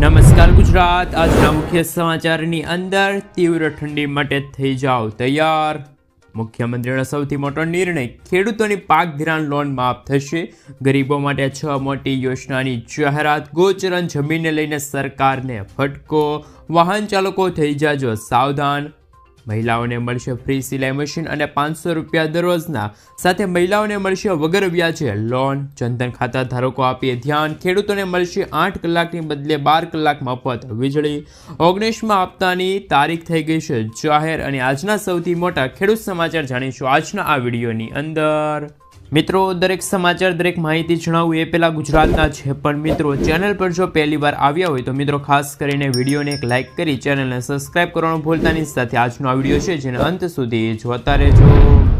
નમસ્કાર ગુજરાત, આજના મુખ્ય સમાચારની અંદર તીવ્ર ઠંડી માટે થઈ જાઓ તૈયાર। મુખ્યમંત્રીનો સૌથી મોટો નિર્ણય, ખેડૂતોની પાક ધિરાણ લોન માફ થશે। ગરીબો માટે 6 મોટી યોજનાની જાહેરાત। ગોચરન જમીનને લઈને સરકારને ફટકો, વાહન ચાલકો થઈ જાજો સાવધાન। મહિલાઓને મળશે ફ્રી સિલાઈ મશીન અને 500 રૂપિયા દરરોજના, સાથે મહિલાઓને મળશે વગર વ્યાજે લોન। જનધન ખાતા ધારકો આપીએ ધ્યાન, ખેડૂતોને મળશે 8 કલાકની બદલે 12 કલાક મફત વીજળી। 19મા હપ્તાની તારીખ થઈ ગઈ છે જાહેર, અને આજના સૌથી મોટા ખેડૂત સમાચાર જાણીશું આજના આ વિડીયોની અંદર। મિત્રો, દરેક સમાચાર, દરેક માહિતી જણાવું એ પહેલાં ગુજરાતના છે પણ મિત્રો ચેનલ પર જો પહેલી વાર આવ્યા હોય તો મિત્રો ખાસ કરીને વિડીયોને એક લાઇક કરી ચેનલને સબસ્ક્રાઇબ કરવાનું ભૂલતા નહીં। સાથે આજનો આ વિડીયો છે જેને અંત સુધી જોતા રહેજો।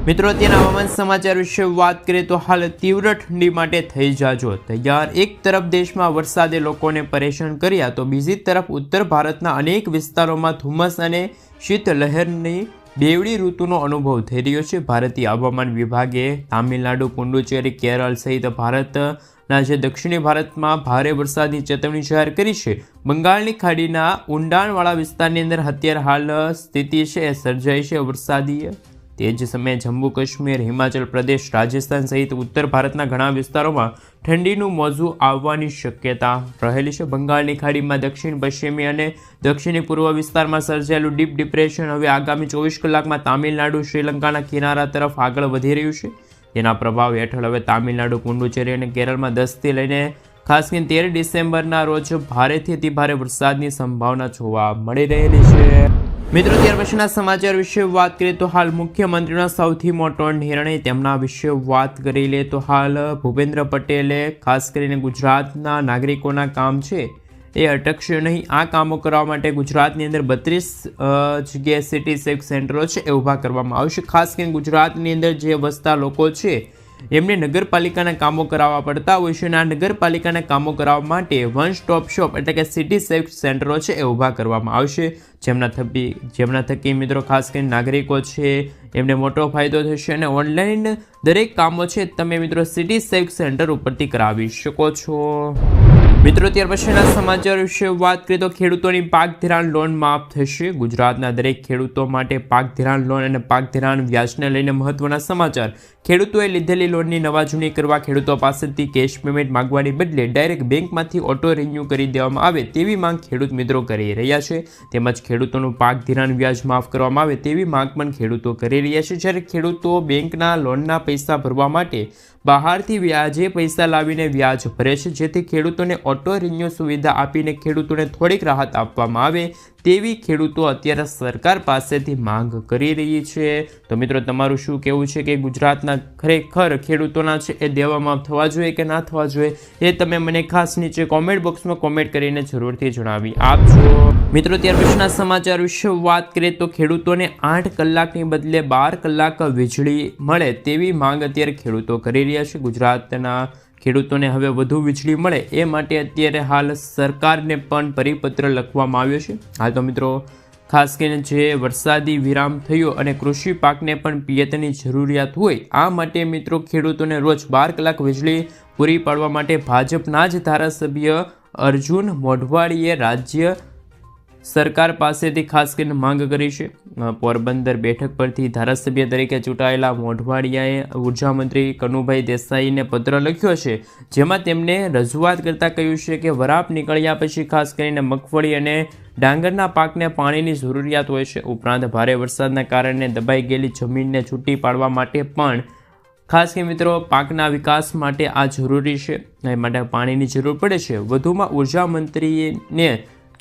મિત્રો, અત્યારના હવામાન સમાચાર વિશે વાત કરીએ તો હાલ તીવ્ર ઠંડી માટે થઈ જાજો તૈયાર। એક તરફ દેશમાં વરસાદે લોકોને પરેશાન કર્યા તો બીજી તરફ ઉત્તર ભારતના અનેક વિસ્તારોમાં ધુમ્મસ અને શીતલહેરની બેવડી ઋતુનો અનુભવ થઈ રહ્યો છે। ભારતીય હવામાન વિભાગે તામિલનાડુ, પુડુચેરી, કેરળ સહિત ભારતના જે દક્ષિણી ભારતમાં ભારે વરસાદની ચેતવણી જાહેર કરી છે। બંગાળની ખાડીના ઊંડાણવાળા વિસ્તારની અંદર અત્યારે હાલ સ્થિતિ છે એ સર્જાઈ છે વરસાદીય। તે જ સમયે જમ્મુ કાશ્મીર, હિમાચલ પ્રદેશ, રાજસ્થાન સહિત ઉત્તર ભારતના ઘણા વિસ્તારોમાં ઠંડીનું મોજું આવવાની શક્યતા રહેલી છે। બંગાળની ખાડીમાં દક્ષિણ પશ્ચિમી અને દક્ષિણી પૂર્વ વિસ્તારમાં સર્જાયેલું ડીપ ડિપ્રેશન હવે આગામી 24 કલાકમાં તામિલનાડુ, શ્રીલંકાના કિનારા તરફ આગળ વધી રહ્યું છે। તેના પ્રભાવ હેઠળ હવે તામિલનાડુ, પુડુચેરી અને કેરળમાં 10થી લઈને ખાસ કરીને 13 ડિસેમ્બરના રોજ ભારેથી અતિભારે વરસાદની સંભાવના જોવા મળી રહેલી છે। મિત્રો, ત્યાર પછીના સમાચાર વિશે વાત કરીએ તો હાલ મુખ્યમંત્રીનો સૌથી મોટો નિર્ણય, તેમના વિશે વાત કરી લે તો હાલ ભૂપેન્દ્ર પટેલે ખાસ કરીને ગુજરાતના નાગરિકોના કામ છે એ અટકશે નહીં। આ કામો કરવા માટે ગુજરાતની અંદર 32 જગ્યાએ સિટી સેફ સેન્ટરો છે એ ઊભા કરવામાં આવશે। ખાસ કરીને ગુજરાતની અંદર જે વસતા લોકો છે એમને નગરપાલિકાના કામો કરાવવા પડતા હોય છે, અને આ નગરપાલિકાના કામો કરાવવા માટે વન સ્ટોપ શોપ એટલે કે સિટી સેફ સેન્ટરો છે એ ઊભા કરવામાં આવશે, જેમના થકી મિત્રો ખાસ કરીને નાગરિકો છે એમને મોટો ફાયદો થશે, અને ઓનલાઈન દરેક કામો છે તમે મિત્રો સિટી સેફ સેન્ટર ઉપરથી કરાવી શકો છો। મિત્રો, ત્યાર પછીના સમાચાર વિશે વાત કરીએ તો ખેડૂતોની પાક ધિરાણ લોન માફ થશે। ગુજરાતના દરેક ખેડૂતો માટે પાક ધિરાણ લોન અને પાક ધિરાણ વ્યાજને લઈને મહત્વના સમાચાર। ખેડૂતોએ લીધેલી લોનની નવાજૂની કરવા ખેડૂતો પાસેથી કેશ પેમેન્ટ માંગવાની બદલે ડાયરેક્ટ બેંકમાંથી ઓટો રિન્યૂ કરી દેવામાં આવે તેવી માંગ ખેડૂત મિત્રો કરી રહ્યા છે। તેમજ ખેડૂતોનું પાક ધિરાણ વ્યાજ માફ કરવામાં આવે તેવી માંગ પણ ખેડૂતો કરી રહ્યા છે। જ્યારે ખેડૂતો બેંકના લોનના પૈસા ભરવા માટે બહારથી વ્યાજે પૈસા લાવીને વ્યાજ ભરે છે, જેથી ખેડૂતોને ઓટો રિન્યૂ સુવિધા આપીને ખેડૂતોને થોડીક રાહત આપવામાં આવે તેવી ખેડૂતો અત્યારે સરકાર પાસેથી માંગ કરી રહી છે। તો મિત્રો, તમારું શું કહેવું છે કે ગુજરાતના ખરેખર ખેડૂતોના છે એ દેવા માફ થવા જોઈએ કે ના થવા જોઈએ એ તમે મને ખાસ નીચે કોમેન્ટ બોક્સમાં કોમેન્ટ કરીને જરૂરથી જણાવી આપજો। મિત્રો, ત્યાર પછીના સમાચાર વિશે વાત કરીએ તો ખેડૂતોને 8 કલાકની બદલે 12 કલાક વીજળી મળે તેવી માંગ અત્યારે ખેડૂતો કરી રહ્યા છે। ગુજરાતના ખેડૂતોને હવે વધુ વીજળી મળે એ માટે અત્યારે હાલ સરકારને પણ પરિપત્ર લખવામાં આવ્યો છે। હાલ તો મિત્રો ખાસ કરીને જે વરસાદી વિરામ થયો અને કૃષિ પાકને પણ પિયતની જરૂરિયાત હોય, આ માટે મિત્રો ખેડૂતોને રોજ 12 કલાક વીજળી પૂરી પાડવા માટે ભાજપના જ ધારાસભ્ય અર્જુન મોઢવાડીએ રાજ્ય સરકાર પાસેથી ખાસ કરીને માંગ કરી છે। પોરબંદર બેઠક પરથી ધારાસભ્ય તરીકે ચૂંટાયેલા મોઢવાડિયાએ ઉર્જા મંત્રી કનુભાઈ દેસાઈને પત્ર લખ્યો છે, જેમાં તેમણે રજૂઆત કરતાં કહ્યું છે કે વરાપ નીકળ્યા પછી ખાસ કરીને મગફળી અને ડાંગરના પાકને પાણીની જરૂરિયાત હોય છે। ઉપરાંત ભારે વરસાદના કારણે દબાઈ ગયેલી જમીનને છૂટી પાડવા માટે પણ ખાસ કરીને મિત્રો પાકના વિકાસ માટે આ જરૂરી છે, એ માટે પાણીની જરૂર પડે છે। વધુમાં ઉર્જા મંત્રીને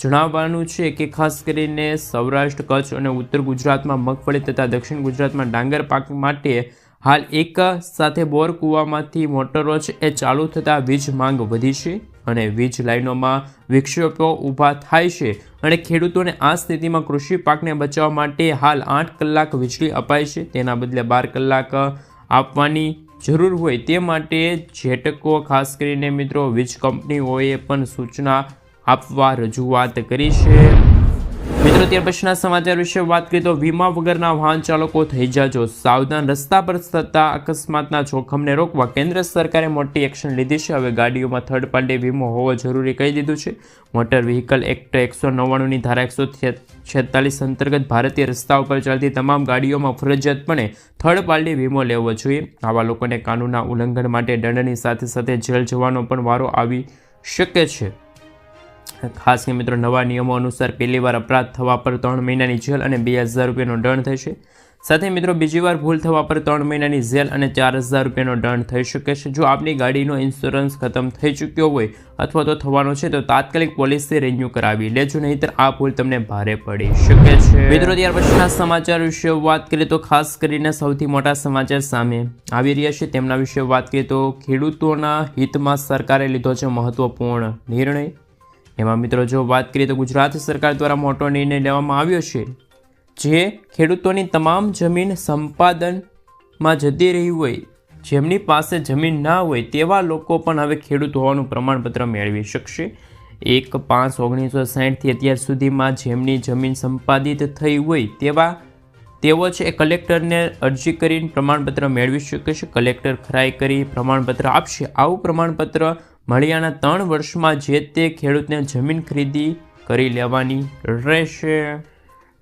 જણાવવાનું છે કે ખાસ કરીને સૌરાષ્ટ્ર, કચ્છ અને ઉત્તર ગુજરાતમાં મગફળી તથા દક્ષિણ ગુજરાતમાં ડાંગર પાક માટે હાલ એક સાથે બોર કૂવામાંથી મોટરો છે એ ચાલુ થતાં વીજ માંગ વધી છે અને વીજ લાઇનોમાં વિક્ષેપો ઊભા થાય છે, અને ખેડૂતોને આ સ્થિતિમાં કૃષિ પાકને બચાવવા માટે હાલ 8 કલાક વીજળી અપાય છે, તેના બદલે 12 કલાક આપવાની જરૂર હોય તે માટે જેટકો ખાસ કરીને મિત્રો વીજ કંપનીઓએ પણ સૂચના આપવા રજૂઆત કરી છે। મિત્રો ત્યાર પછીના સમાચાર વિશે વાત કરીએ તો વીમા વગરના વાહન ચાલકો થઈ જાજો સાવધાન, રસ્તા પર થતા અકસ્માતના જોખમને રોકવા કેન્દ્ર સરકારે મોટી એક્શન લીધી છે. હવે ગાડીઓમાં થર્ડ પાર્ટી વીમો હોવો જરૂરી કહી દીધું છે. મોટર વ્હીકલ એક્ટ 199ની ધારા 146 અંતર્ગત ભારતીય રસ્તા ઉપર ચાલતી તમામ ગાડીઓમાં ફરજિયાતપણે થર્ડ પાર્ટી વીમો લેવો જોઈએ. આવા લોકોને કાનૂનના ઉલ્લંઘન માટે દંડની સાથે સાથે જેલ જવાનો પણ વારો આવી શકે છે. ખાસ કે મિત્રો નવા નિયમો અનુસાર પહેલી વાર અપરાધ થવા પર 3 મહિનાની જેલ અને 2000 રૂપિયાનો દંડ થશે. સાથે મિત્રો બીજી વાર ભૂલ થવા પર 3 મહિનાની જેલ અને 4000 રૂપિયાનો દંડ થઈ શકે છે. જો આપની ગાડીનો ઇન્સ્યોરન્સ ખતમ થઈ ચૂક્યો હોય અથવા તો થવાનો છે તો તાત્કાલિક પોલિસી રિન્યૂ કરાવી લેજો, નહીંતર આ ભૂલ તમને ભારે પડી શકે છે. મિત્રો ત્યાર પછીના સમાચાર વિશે વાત કરીએ તો ખાસ કરીને સૌથી મોટા સમાચાર સામે આવી રહ્યા છે તેમના વિશે વાત કરીએ તો ખેડૂતોના હિતમાં સરકારે લીધો છે મહત્વપૂર્ણ નિર્ણય. એમાં મિત્રો જો વાત કરીએ તો ગુજરાત સરકાર દ્વારા મોટો નિર્ણય લેવામાં આવ્યો છે જે ખેડૂતોની તમામ જમીન સંપાદનમાં જતી રહી હોય, જેમની પાસે જમીન ના હોય તેવા લોકો પણ હવે ખેડૂત હોવાનું પ્રમાણપત્ર મેળવી શકશે. 1/5/1960થી અત્યાર સુધીમાં જેમની જમીન સંપાદિત થઈ હોય તેઓ છે કલેક્ટરને અરજી કરીને પ્રમાણપત્ર મેળવી શકે છે. કલેક્ટર ખરાઈ કરી પ્રમાણપત્ર આપશે. આવું પ્રમાણપત્ર મળ્યાના 3 વર્ષમાં જે તે ખેડૂતને જમીન ખરીદી કરી લેવાની રહેશે.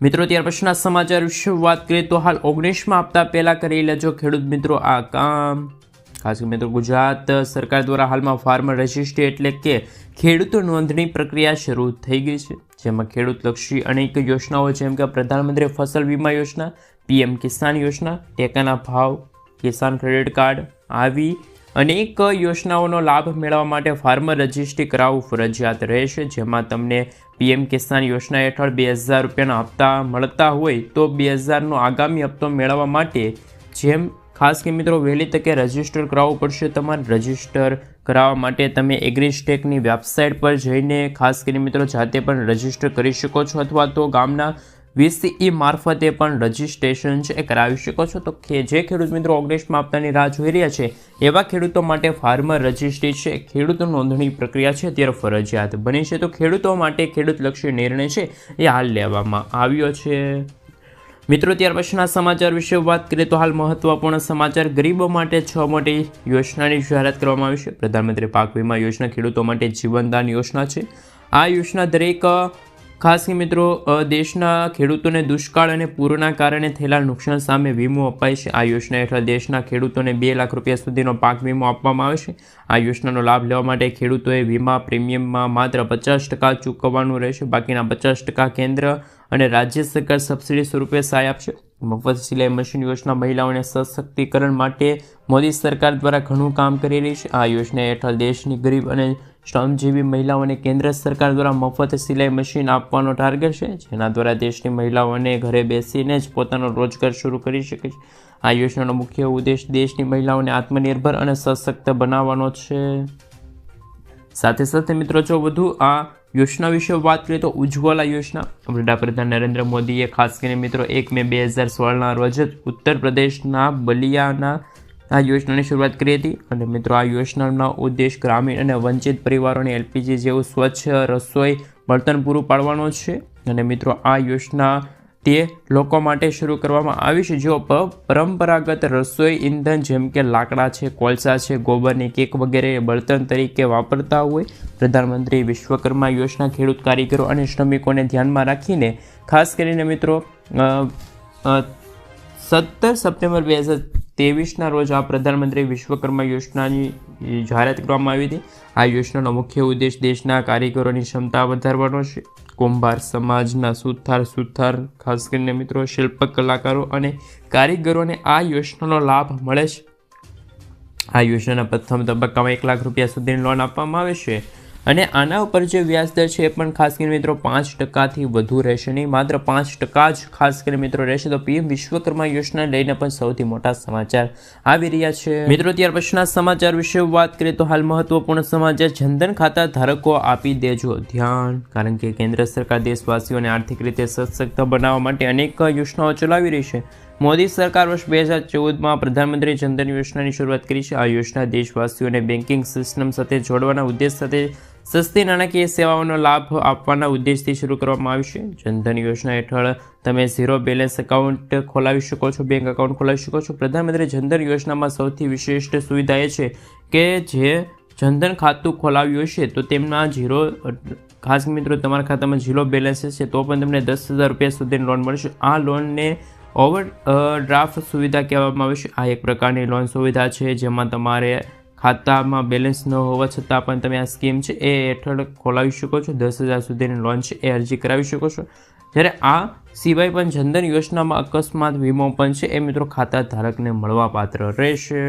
મિત્રો ત્યાર પછીના સમાચાર વિશે વાત કરીએ તો હાલ 19માં હપ્તા પહેલાં કરી લેજો ખેડૂત મિત્રો આ કામ. ખાસ મિત્રો ગુજરાત સરકાર દ્વારા હાલમાં ફાર્મર રજિસ્ટ્રી એટલે કે ખેડૂત નોંધણી પ્રક્રિયા શરૂ થઈ ગઈ છે, જેમાં ખેડૂતલક્ષી અનેક યોજનાઓ જેમ કે પ્રધાનમંત્રી ફસલ વીમા યોજના, PM કિસાન યોજના, ટેકાના ભાવ, કિસાન ક્રેડિટ કાર્ડ આવી અનેક યોજનાઓનો લાભ મેળવવા માટે ફાર્મર રજિસ્ટ્રી કરાવવું ફરજિયાત રહેશે. જેમાં તમને PM કિસાન યોજના હેઠળ 2000 રૂપિયાના હપ્તા મળતા હોય તો 2000નો આગામી હપ્તો મેળવવા માટે જેમ ખાસ કે મિત્રો વહેલી તકે રજિસ્ટર કરાવવું પડશે. તમારે રજિસ્ટર કરાવવા માટે તમે એગ્રીસ્ટેકની વેબસાઇટ પર જઈને ખાસ કરીને મિત્રો જાતે પણ રજિસ્ટર કરી શકો છો અથવા તો ગામના VCE મારફતે પણ રજિસ્ટ્રેશન છે એ કરાવી શકો છો. તો જે ખેડૂત મિત્રો 19માં હપ્તાની રાહ જોઈ રહ્યા છે એવા ખેડૂતો માટે ફાર્મર રજિસ્ટ્રી છે ખેડૂત નોંધણી પ્રક્રિયા છે અત્યારે ફરજિયાત બની છે. તો ખેડૂતો માટે ખેડૂતલક્ષી નિર્ણય છે એ હાલ લેવામાં આવ્યો છે. મિત્રો ત્યાર પછીના સમાચાર વિશે વાત કરીએ તો હાલ મહત્વપૂર્ણ સમાચાર ગરીબો માટે 6 મોટી યોજનાની જાહેરાત કરવામાં આવી છે. પ્રધાનમંત્રી પાક વીમા યોજના ખેડૂતો માટે જીવનદાન યોજના છે. આ યોજના દરેક ખાસ કે મિત્રો દેશના ખેડૂતોને દુષ્કાળ અને પૂરના કારણે થયેલા નુકસાન સામે વીમો અપાય છે. આ યોજના હેઠળ દેશના ખેડૂતોને 2 લાખ રૂપિયા સુધીનો પાક વીમો આપવામાં આવે છે. આ યોજનાનો લાભ લેવા માટે ખેડૂતોએ વીમા પ્રીમિયમમાં માત્ર 50% ચૂકવવાનું રહેશે. બાકીના 50% કેન્દ્ર અને રાજ્ય સરકાર સબસિડી સ્વરૂપે સહાય આપશે. મફત સિલાઈ મશીન યોજના મહિલાઓને સશક્તિકરણ માટે મોદી સરકાર દ્વારા ઘણું કામ કરી રહી છે. આ યોજના હેઠળ દેશની ગરીબ અને શ્રમજીવી મહિલાઓને કેન્દ્ર સરકાર દ્વારા મફત સિલાઈ મશીન આપવાનો ટાર્ગેટ છે, જેના દ્વારા દેશની મહિલાઓને ઘરે બેસીને જ પોતાનો રોજગાર શરૂ કરી શકે છે. આ યોજનાનો મુખ્ય ઉદ્દેશ દેશની મહિલાઓને આત્મનિર્ભર અને સશક્ત બનાવવાનો છે. સાથે સાથે મિત્રો જો વધુ આ યોજના વિશે વાત કરીએ તો ઉજ્જવલા યોજના વડાપ્રધાન નરેન્દ્ર મોદીએ ખાસ કરીને મિત્રો 1 મે 2016ના રોજ ઉત્તર પ્રદેશના બલિયાના આ યોજનાની શરૂઆત કરી હતી. અને મિત્રો આ યોજનાનો ઉદ્દેશ ગ્રામીણ અને વંચિત પરિવારોને LPG જેવું સ્વચ્છ રસોઈ બળતણ પૂરું પાડવાનો છે. અને મિત્રો આ યોજના તે લોકો માટે શરૂ કરવામાં આવી છે જેઓ પરંપરાગત રસોઈ ઇંધણ જેમ કે લાકડા છે, કોલસા છે, ગોબરની કેક વગેરે બળતણ તરીકે વાપરતા હોય. પ્રધાનમંત્રી વિશ્વકર્મા યોજના ખેડૂત કારીગરો અને શ્રમિકોને ધ્યાનમાં રાખીને ખાસ કરીને મિત્રો 17 સપ્ટેમ્બર 2023ના રોજ આ પ્રધાનમંત્રી વિશ્વકર્મા યોજનાની જાહેરાત કરવામાં આવી હતી. આ યોજનાનો મુખ્ય ઉદ્દેશ દેશના કારીગરોની ક્ષમતા વધારવાનો છે. કુંભાર સમાજના સુથાર ખાસ કરીને મિત્રો શિલ્પ કલાકારો અને કારીગરોને આ યોજનાનો લાભ મળે છે. આ યોજનાના પ્રથમ તબક્કામાં 1 લાખ રૂપિયા સુધીની લોન આપવામાં આવે છે. અને આના ઉપર જે વ્યાજદર છે એ પણ ખાસ કરીને મિત્રો 5%થી વધુ રહેશે નહીં, માત્ર 5% જ ખાસ કરીને મિત્રો રહેશે. તો PM વિશ્વકર્મા યોજના લઈને પણ સૌથી મોટા સમાચાર આવી રહ્યા છે. મિત્રો ત્યાર પછીના સમાચાર વિશે વાત કરીએ તો હાલ મહત્વપૂર્ણ સમાચાર જનધન ખાતા ધારકો આપી દેજો ધ્યાન, કારણ કે કેન્દ્ર સરકાર દેશવાસીઓને આર્થિક રીતે સશક્ત બનાવવા માટે અનેક યોજનાઓ ચલાવી રહી છે. મોદી સરકાર વર્ષ 2014માં પ્રધાનમંત્રી જનધન યોજનાની શરૂઆત કરી છે. આ યોજના દેશવાસીઓને બેન્કિંગ સિસ્ટમ સાથે જોડવાના ઉદ્દેશ સાથે સસ્તી નાણાકીય સેવાઓનો લાભ આપવાના ઉદ્દેશથી શરૂ કરવામાં આવી છે. જનધન યોજના હેઠળ તમે ઝીરો બેલેન્સ એકાઉન્ટ ખોલાવી શકો છો, બેંક એકાઉન્ટ ખોલાવી શકો છો. પ્રધાનમંત્રી જનધન યોજનામાં સૌથી વિશિષ્ટ સુવિધા એ છે કે જે જનધન ખાતું ખોલાવ્યું હશે તો તેમના ખાસ મિત્રો તમારા ખાતામાં ઝીરો બેલેન્સ છે તો પણ તમને 10,000 રૂપિયા સુધીની લોન મળશે. આ લોનને ઓવરડ્રાફ્ટ સુવિધા કહેવામાં આવે છે. આ એક પ્રકારની લોન સુવિધા છે જેમાં તમારે ખાતામાં બેલેન્સ ન હોવા છતાં પણ તમે આ સ્કીમ છે એ હેઠળ ખોલાવી શકો છો. 10,000 સુધીની લોન છે એ અરજી કરાવી શકો છો. જ્યારે આ સિવાય પણ જનધન યોજનામાં અકસ્માત વીમો પણ છે એ મિત્રો ખાતા ધારકને મળવાપાત્ર રહેશે.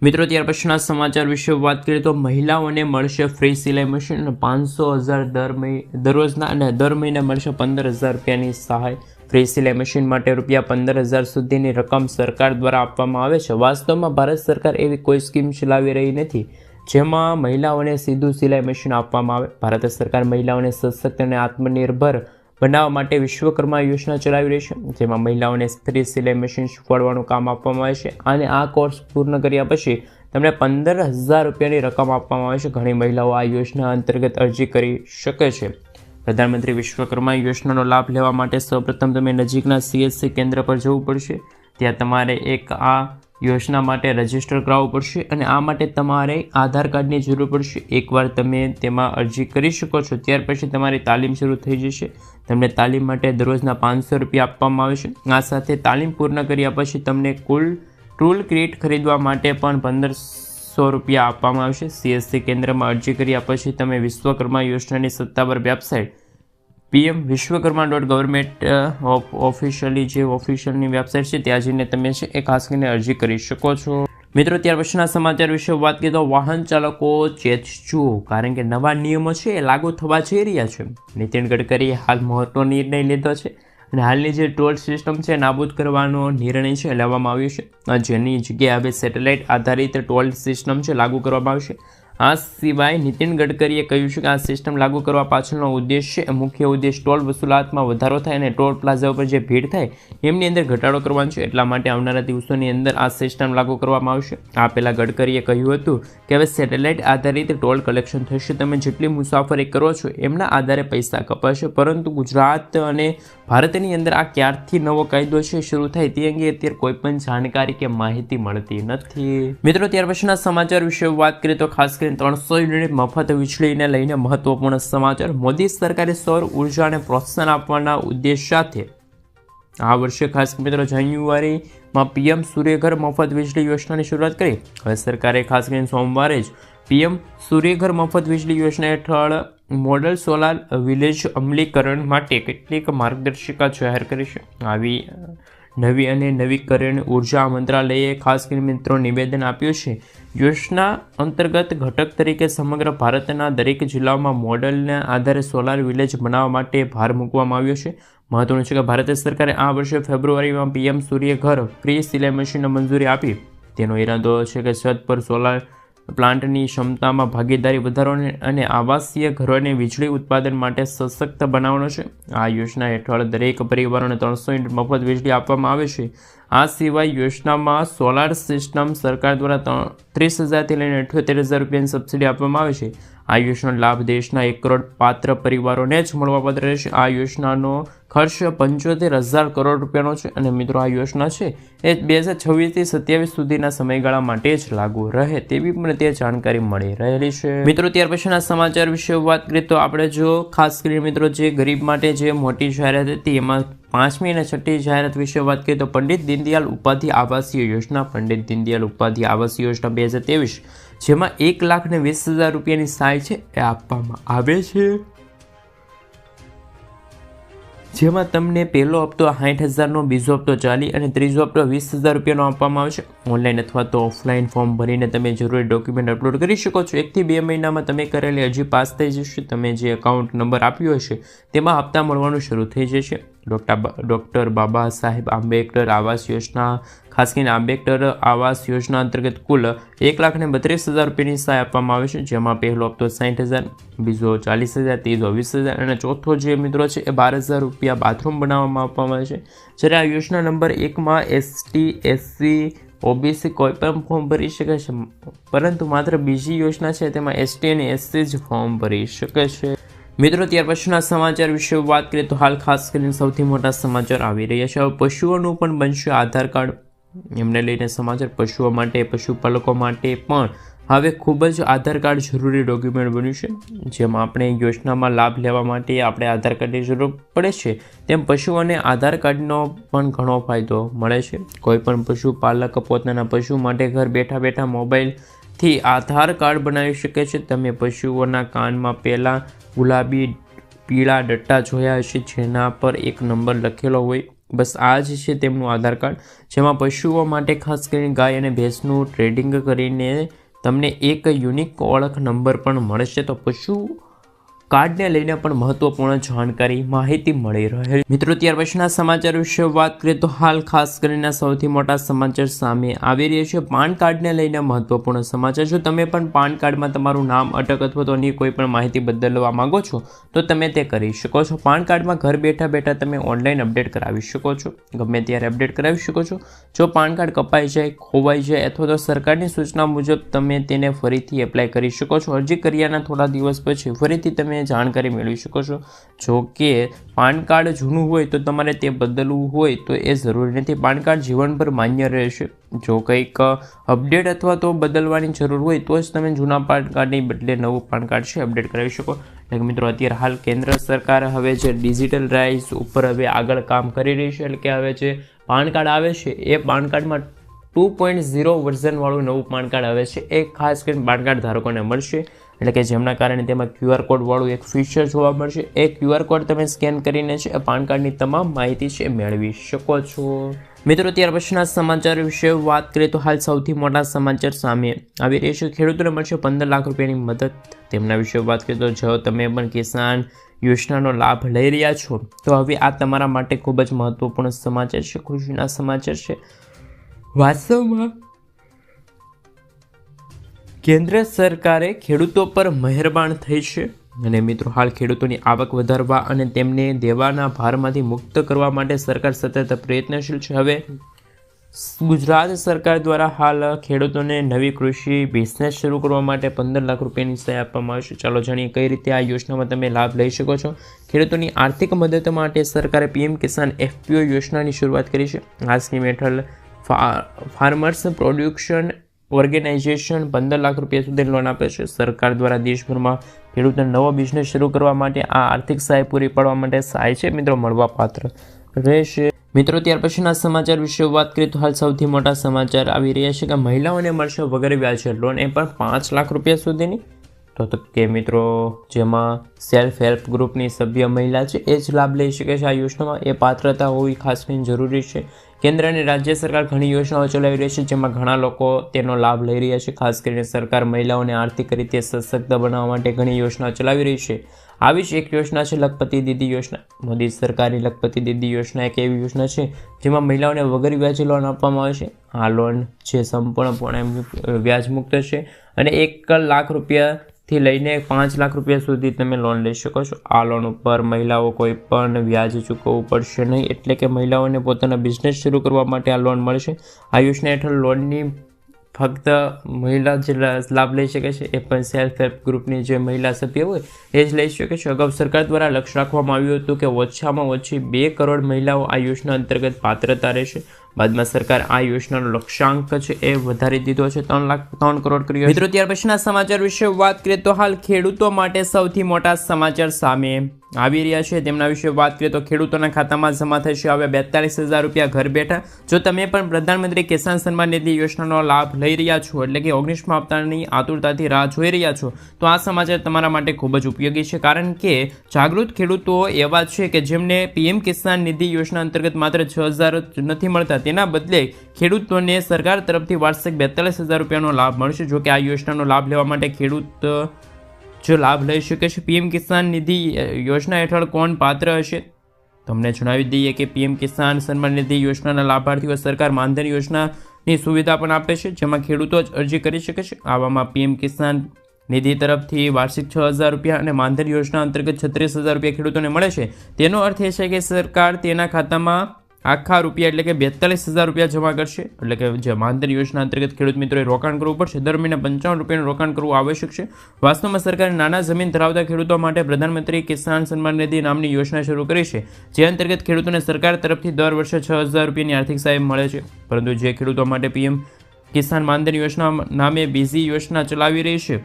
મિત્રો ત્યાર પછીના સમાચાર વિશે વાત કરીએ તો મહિલાઓને મળશે ફ્રી સિલાઈ મશીન અને 500,000 દરરોજના અને દર મહિને મળશે 15,000 રૂપિયાની સહાય. ફ્રી સિલાઈ મશીન માટે રૂપિયા 15,000 સુધીની રકમ સરકાર દ્વારા આપવામાં આવે છે. વાસ્તવમાં ભારત સરકાર એવી કોઈ સ્કીમ ચલાવી રહી નથી જેમાં મહિલાઓને સીધું સિલાઈ મશીન આપવામાં આવે. ભારત સરકાર મહિલાઓને સશક્ત અને આત્મનિર્ભર બનાવવા માટે વિશ્વકર્મા યોજના ચલાવી રહી છે જેમાં મહિલાઓને ફ્રી સિલાઈ મશીન શીખવાડવાનું કામ આપવામાં આવે છે અને આ કોર્સ પૂર્ણ કર્યા પછી તમને 15,000 રૂપિયાની રકમ આપવામાં આવે છે. ઘણી મહિલાઓ આ યોજના અંતર્ગત અરજી કરી શકે છે. પ્રધાનમંત્રી વિશ્વકર્મા યોજનાનો લાભ લેવા માટે સૌપ્રથમ તમે નજીકના CSC કેન્દ્ર પર જવું પડશે. ત્યાં તમારે એક આ યોજના માટે રજીસ્ટર કરાવવું પડશે અને આ માટે તમારે આધાર કાર્ડની જરૂર પડશે. એકવાર તમે તેમાં અરજી કરી શકો છો ત્યાર પછી તમારી તાલીમ શરૂ થઈ જશે. તમને તાલીમ માટે દરરોજના 500 રૂપિયા આપવામાં આવે છે. આ સાથે તાલીમ પૂર્ણ કર્યા પછી તમને કુલ ટૂલ કિટ ખરીદવા માટે પણ 1,500 રૂપિયા આપવામાં આવશે. CSC કેન્દ્રમાં અરજી કર્યા પછી તમે વિશ્વકર્મા યોજનાની સત્તાવાર વેબસાઇટ pm-vishwakarma.government ઓફિશિયલી જે ઓફિશિયલની વેબસાઇટ છે ત્યાં જઈને તમે છે એ ખાસ કરીને અરજી કરી શકો છો. મિત્રો ત્યાર પછીના સમાચાર વિશે વાત કરીએ તો વાહન ચાલકો ચેતજો કારણ કે નવા નિયમો છે એ લાગુ થવા જઈ રહ્યા છે. નીતિન ગડકરીએ હાલ મહત્વનો નિર્ણય લીધો છે અને હાલની જે ટોલ સિસ્ટમ છે નાબૂદ કરવાનો નિર્ણય છે લેવામાં આવ્યો છે જેની જગ્યાએ હવે સેટેલાઇટ આધારિત ટોલ સિસ્ટમ છે લાગુ કરવામાં આવશે. આ સિવાય નીતિન ગડકરીએ કહ્યું છે કે આ સિસ્ટમ લાગુ કરવા પાછળનો મુખ્ય ઉદ્દેશ ટોલ વસૂલાતમાં વધારો થાય અને ટોલ પ્લાઝા ઉપર જે ભીડ થાય એમની અંદર ઘટાડો કરવાનો છે. એટલા માટે આવનારા દિવસોની અંદર આ સિસ્ટમ લાગુ કરવામાં આવશે. આ પહેલાં ગડકરીએ કહ્યું હતું કે હવે સેટેલાઇટ આધારિત ટોલ કલેક્શન થશે. તમે જેટલી મુસાફરી કરો છો એમના આધારે પૈસા કપાશે. પરંતુ ગુજરાત અને ભારતની અંદર આ ક્યારથી નવો કાયદો છે શરૂ થાય તે અંગે અત્યારે કોઈ પણ જાણકારી કે માહિતી મળતી નથી. મિત્રો ત્યાર પછીના સમાચાર વિશે વાત કરીએ તો ખાસ 300 યુનિટ મફત વીજળીને લઈને મહત્વપૂર્ણ સમાચાર. મોદી સરકારે સૌર ઉર્જાને પ્રોત્સાહન આપવાના ઉદ્દેશ સાથે આ વર્ષે ખાસ મિત્રો જાન્યુઆરીમાં PM સૂર્યઘર મફત વીજળી યોજનાની શરૂઆત કરી. હવે સરકારે ખાસ કરીને સોમવારે જ PM સૂર્યઘર મફત વીજળી યોજના હેઠળ મોડલ સોલાર વિલેજ અમલીકરણ માટે કેટલીક માર્ગદર્શિકા જાહેર કરી છે. આવી નવી અને નવીકરણ ઉર્જા મંત્રાલયે ખાસ કરીને મિત્રો નિવેદન આપ્યું છે. યોજના અંતર્ગત ઘટક તરીકે સમગ્ર ભારતના દરેક જિલ્લાઓમાં મોડલના આધારે સોલાર વિલેજ બનાવવા માટે ભાર મૂકવામાં આવ્યો છે. મહત્વનું છે કે ભારત સરકારે આ વર્ષે ફેબ્રુઆરીમાં PM સૂર્યઘર ફ્રી સિલાઈ મશીનને મંજૂરી આપી. તેનો ઇરાદો છે કે છત પર સોલાર પ્લાન્ટની ક્ષમતામાં ભાગીદારી વધારવાનો અને આવાસીય ઘરોને વીજળી ઉત્પાદન માટે સશક્ત બનાવવાનો છે. આ યોજના હેઠળ દરેક પરિવારોને 300 યુનિટ મફત વીજળી આપવામાં આવે છે. આ સિવાય યોજનામાં સોલાર સિસ્ટમ સરકાર દ્વારા 30,000થી લઈને 78,000 રૂપિયાની સબસિડી આપવામાં આવે છે. આ યોજનાનો લાભ દેશના 1 કરોડ પાત્ર પરિવારોને જ મળવાપાત્ર રહેશે. આ યોજનાનો ખર્ચ 75,000 કરોડ રૂપિયાનો છે અને મિત્રો આ યોજના છે એ 2026થી 27 સુધીના સમયગાળા માટે જ લાગુ રહે તેવી પણ તે જાણકારી મળી રહેલી છે. મિત્રો ત્યાર પછીના સમાચાર વિશે વાત કરીએ તો આપણે જો ખાસ કરીને મિત્રો જે ગરીબ માટે જે મોટી જાહેરાત હતી એમાં 5મી અને 6ઠી જાહેરાત વિશે વાત કરીએ તો પંડિત દીનદયાળ ઉપાધ્યાય આવાસીય યોજના. પંડિત દીનદયાળ ઉપાધ્યાય આવાસીય યોજના 2023 જેમાં 1,20,000 રૂપિયાની સહાય છે એ આપવામાં આવે છે. જેમાં તમને પહેલો હપ્તો 60,000નો, બીજો હપ્તો 40 અને ત્રીજો હપ્તો 20,000 રૂપિયાનો આપવામાં આવે છે. ઓનલાઈન અથવા તો ઓફલાઈન ફોર્મ ભરીને તમે જરૂરી ડોક્યુમેન્ટ અપલોડ કરી શકો છો. 1 થી 2 મહિનામાં તમે કરેલી અરજી પાસ થઈ જશે. તમે જે એકાઉન્ટ નંબર આપ્યો હશે તેમાં હપ્તા મળવાનું શરૂ થઈ જશે. ડૉક્ટર બાબા સાહેબ આંબેડકર આવાસ યોજના, ખાસ કરીને આંબેડકર આવાસ યોજના અંતર્ગત કુલ 1,32,000 રૂપિયાની સહાય આપવામાં આવે છે, જેમાં પહેલો હપ્તો 60,000, બીજો 40,000, ત્રીજો 20,000 અને ચોથો જે મિત્રો છે એ 12,000 રૂપિયા બાથરૂમ બનાવવામાં આપવામાં આવે છે. જ્યારે આ યોજના નંબર 1માં એસટી, એસસી, ઓબીસી કોઈ પણ ફોર્મ ભરી શકે છે, પરંતુ માત્ર બીજી યોજના છે તેમાં એસટી અને એસસી જ ફોર્મ ભરી શકે છે. મિત્રો ત્યાર પછીના સમાચાર વિશે વાત કરીએ તો હાલ ખાસ કરીને સૌથી મોટા સમાચાર આવી રહ્યા છે. હવે પશુઓનું પણ બનશે આધાર કાર્ડ, એમને લઈને સમાચાર. પશુઓ માટે, પશુપાલકો માટે પણ હવે ખૂબ જ આધાર કાર્ડ જરૂરી ડોક્યુમેન્ટ બન્યું છે. જેમાં આપણે યોજનામાં લાભ લેવા માટે આપણે આધાર કાર્ડની જરૂર પડે છે, તેમ પશુઓને આધાર કાર્ડનો પણ ઘણો ફાયદો મળે છે. કોઈ પણ પશુપાલક પોતાના પશુ માટે ઘર બેઠા બેઠા મોબાઈલથી આધાર કાર્ડ બનાવી શકે છે. તમે પશુઓના કાનમાં પહેલાં ગુલાબી પીળા ડટ્ટા જોયા હશે, જેના પર એક નંબર લખેલો હોય. બસ આ જ છે તેમનું આધાર કાર્ડ, જેમાં પશુઓ માટે ખાસ કરીને ગાય અને ભેંસનું ટ્રેડિંગ કરીને તમને એક યુનિક ઓળખ નંબર પણ મળશે. તો પશુ કાર્ડને લઈને પણ મહત્વપૂર્ણ જાણકારી, માહિતી મળી રહે. મિત્રો ત્યાર પછીના સમાચાર વિશે વાત કરીએ તો હાલ ખાસ કરીને સૌથી મોટા સમાચાર સામે આવી રહ્યા છે. પાન કાર્ડને લઈને મહત્વપૂર્ણ સમાચાર. જો તમે પણ પાન કાર્ડમાં તમારું નામ, અટક અથવા તો અન્ય કોઈ પણ માહિતી બદલવા માંગો છો તો તમે તે કરી શકો છો. પાન કાર્ડમાં ઘર બેઠા બેઠા તમે ઓનલાઈન અપડેટ કરાવી શકો છો, ગમે ત્યારે અપડેટ કરાવી શકો છો. જો પાન કાર્ડ કપાઈ જાય, ખોવાઈ જાય અથવા તો સરકારની સૂચના મુજબ તમે તેને ફરીથી એપ્લાય કરી શકો છો. અરજી કર્યાના થોડા દિવસ પછી ફરીથી તમે જાણકારી મેળવી શકો છો. જો કે પાન કાર્ડ જૂનું હોય તો તમારે તે બદલવું હોય તો એ જરૂરી નથી. પાન કાર્ડ જીવનભર માન્ય રહેશે. જો કંઈક અપડેટ અથવા તો બદલવાની જરૂર હોય તો જ તમે જૂના પાન કાર્ડની બદલે નવું પાન કાર્ડ છે અપડેટ કરાવી શકો. એટલે મિત્રો અત્યારે હાલ કેન્દ્ર સરકાર હવે જે ડિજિટલ રાઇઝ ઉપર હવે આગળ કામ કરી રહી છે. એટલે કે હવે જે પાન કાર્ડ આવે છે એ પાન કાર્ડમાં 2.0 વર્ઝનવાળું નવું પાન કાર્ડ આવે છે. એ ખાસ કરીને પાન કાર્ડ ધારકોને મળશે. એટલે કે જેમના કારણે તેમાં QR કોડવાળું એક ફીચર જોવા મળશે. એ QR કોડ તમે સ્કેન કરીને છે પાન કાર્ડની તમામ માહિતી છે મેળવી શકો છો. મિત્રો ત્યાર પછીના સમાચાર વિશે વાત કરીએ તો હાલ સૌથી મોટા સમાચાર સામે આવી રહ્યા છે. ખેડૂતોને મળશે 15 લાખ રૂપિયાની મદદ. તેમના વિશે વાત કરીએ તો જો તમે પણ કિસાન યોજનાનો લાભ લઈ રહ્યા છો તો હવે આ તમારા માટે ખૂબ જ મહત્વપૂર્ણ સમાચાર છે, ખુશીના સમાચાર છે. વાસ્તવમાં કેન્દ્ર સરકારે ખેડૂતો પર મહેરબાન થઈ છે અને મિત્રો હાલ ખેડૂતોની આવક વધારવા અને તેમને દેવાના ભારમાંથી મુક્ત કરવા માટે સરકાર સતત પ્રયત્નશીલ છે. હવે ગુજરાત સરકાર દ્વારા હાલ ખેડૂતોને નવી કૃષિ બિઝનેસ શરૂ કરવા માટે 15 લાખ રૂપિયાની સહાય આપવામાં આવશે. ચાલો જાણીએ કઈ રીતે આ યોજનામાં તમે લાભ લઈ શકો છો. ખેડૂતોની આર્થિક મદદ માટે સરકારે PM કિસાન FPO યોજનાની શરૂઆત કરી છે. આ સ્કીમ હેઠળ ફાર્મર્સ પ્રોડ્યુશન ઓર્ગેનાઇઝેશન 15 લાખ રૂપિયા સુધી લોન આપે છે. સરકાર દ્વારા દેશભરમાં ખેડૂતોને નવો બિઝનેસ શરૂ કરવા માટે આ આર્થિક સહાય પૂરી પાડવા માટે સહાય છે મિત્રો મળવાપાત્ર રહેશે. મિત્રો ત્યાર પછીના સમાચાર વિશે વાત કરીએ તો હાલ સૌથી મોટા સમાચાર આવી રહ્યા છે કે મહિલાઓને મળશે વગર વ્યાજે લોન, એ પણ 5 લાખ રૂપિયા સુધીની. તો કે મિત્રો જેમાં સેલ્ફ હેલ્પ ગ્રુપની સભ્ય મહિલા છે એ જ લાભ લઈ શકે છે આ યોજનામાં. એ પાત્રતા હોવી ખાસ કરીને જરૂરી છે. કેન્દ્ર અને રાજ્ય સરકાર ઘણી યોજનાઓ ચલાવી રહી છે, જેમાં ઘણા લોકો તેનો લાભ લઈ રહ્યા છે. ખાસ કરીને સરકાર મહિલાઓને આર્થિક રીતે સશક્ત બનાવવા માટે ઘણી યોજનાઓ ચલાવી રહી છે. આવી જ એક યોજના છે લખપતિ દીદી યોજના. મોદી સરકારની લખપતિ દીદી યોજના એક એવી યોજના છે જેમાં મહિલાઓને વગર વ્યાજે લોન આપવામાં આવે છે. આ લોન જે સંપૂર્ણપણે વ્યાજમુક્ત છે અને 1 લાખ રૂપિયાથી લઈને 5 લાખ રૂપિયા સુધી તમે લોન લઈ શકો છો. આ લોન ઉપર મહિલાઓ કોઈ પણ વ્યાજ ચૂકવવું પડશે નહીં. એટલે કે મહિલાઓને પોતાનો બિઝનેસ શરૂ કરવા માટે આ લોન મળશે. આ યોજના હેઠળ લોનની ફક્ત મહિલા જે લાભ લઈ શકે છે એ પણ સેલ્ફ હેલ્પ ગ્રુપની જે મહિલા સભ્ય હોય એ જ લઈ શકે છે. અગાઉ સરકાર દ્વારા લક્ષ્ય રાખવામાં આવ્યું હતું કે ઓછામાં ઓછી 2 કરોડ મહિલાઓ આ યોજના અંતર્ગત પાત્રતા રહેશે. બાદમાં સરકાર આ યોજનાનો લક્ષ્યાંક છે એ વધારી દીધો છે, 3 કરોડ કર્યો. મિત્રો ત્યાર પછીના સમાચાર વિશે વાત કરીએ તો હાલ ખેડૂતો માટે સૌથી મોટા સમાચાર સામે આવી રહ્યા છે. તેમના વિશે વાત કરીએ તો ખેડૂતોના ખાતામાં જમા થશે હવે 42,000 રૂપિયા ઘર બેઠા. જો તમે પણ પ્રધાનમંત્રી કિસાન સન્માન નિધિ યોજનાનો લાભ લઈ રહ્યા છો, એટલે કે 19મા હપ્તાની આતુરતાથી રાહ જોઈ રહ્યા છો, તો આ સમાચાર તમારા માટે ખૂબ જ ઉપયોગી છે. કારણ કે જાગૃત ખેડૂતો એવા છે કે જેમને PM કિસાન નિધિ યોજના અંતર્ગત માત્ર 6,000 નથી મળતા, તેના બદલે ખેડૂતોને સરકાર તરફથી વાર્ષિક 42,000 રૂપિયાનો લાભ મળશે. જો કે આ યોજનાનો લાભ લેવા માટે ખેડૂત જો લાભ લઈ શકે છે PM કિસાન નિધિ યોજના હેઠળ કોણ પાત્ર હશે તમને જણાવી દઈએ કે પીએમ કિસાન સન્માન નિધિ યોજનાના લાભાર્થીઓ સરકાર માનધન યોજનાની સુવિધા પણ આપે છે, જેમાં ખેડૂતો જ અરજી કરી શકે છે. આવામાં પીએમ કિસાન નિધિ તરફથી વાર્ષિક 6,000 રૂપિયા અને માનધન યોજના અંતર્ગત 36,000 રૂપિયા ખેડૂતોને મળે છે. તેનો અર્થ એ છે કે સરકાર તેના ખાતામાં આખા રૂપિયા એટલે કે 42,000 રૂપિયા જમા કરશે. એટલે કે જે માનધન યોજના અંતર્ગત ખેડૂત મિત્રોએ રોકાણ કરવું પડશે. દર મહિને 55 રૂપિયાનું રોકાણ કરવું આવશ્યક છે. વાસ્તવમાં સરકારે નાના જમીન ધરાવતા ખેડૂતો માટે પ્રધાનમંત્રી કિસાન સન્માન નિધિ નામની યોજના શરૂ કરી છે, જે અંતર્ગત ખેડૂતોને સરકાર તરફથી દર વર્ષે 6,000 રૂપિયાની આર્થિક સહાય મળે છે. પરંતુ જે ખેડૂતો માટે પીએમ કિસાન માનધન યોજના નામે બીજી યોજના ચલાવી રહી છે,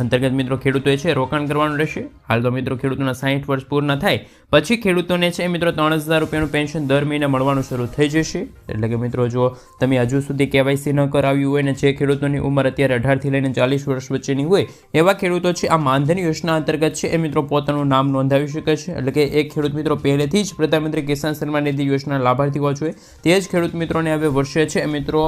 અંતર્ગત મિત્રો ખેડૂતોએ છે રોકાણ કરવાનું રહેશે. હાલ તો મિત્રો ખેડૂતોના 60 વર્ષ પૂર્ણ થાય પછી ખેડૂતોને છે મિત્રો 3,000 રૂપિયાનું પેન્શન દર મહિને મળવાનું શરૂ થઈ જશે. એટલે કે મિત્રો જો તમે હજુ સુધી કેવાયસી ન કરાવ્યું હોય ને જે ખેડૂતોની ઉંમર અત્યારે 18થી લઈને 40 વર્ષ વચ્ચેની હોય એવા ખેડૂતો છે આ માનધન યોજના અંતર્ગત છે એ મિત્રો પોતાનું નામ નોંધાવી શકે છે. એટલે કે એક ખેડૂત મિત્રો પહેલેથી જ પ્રધાનમંત્રી કિસાન સન્માન નિધિ યોજના લાભાર્થી હોવા જોઈએ. તે જ ખેડૂત મિત્રોને હવે વર્ષે છે મિત્રો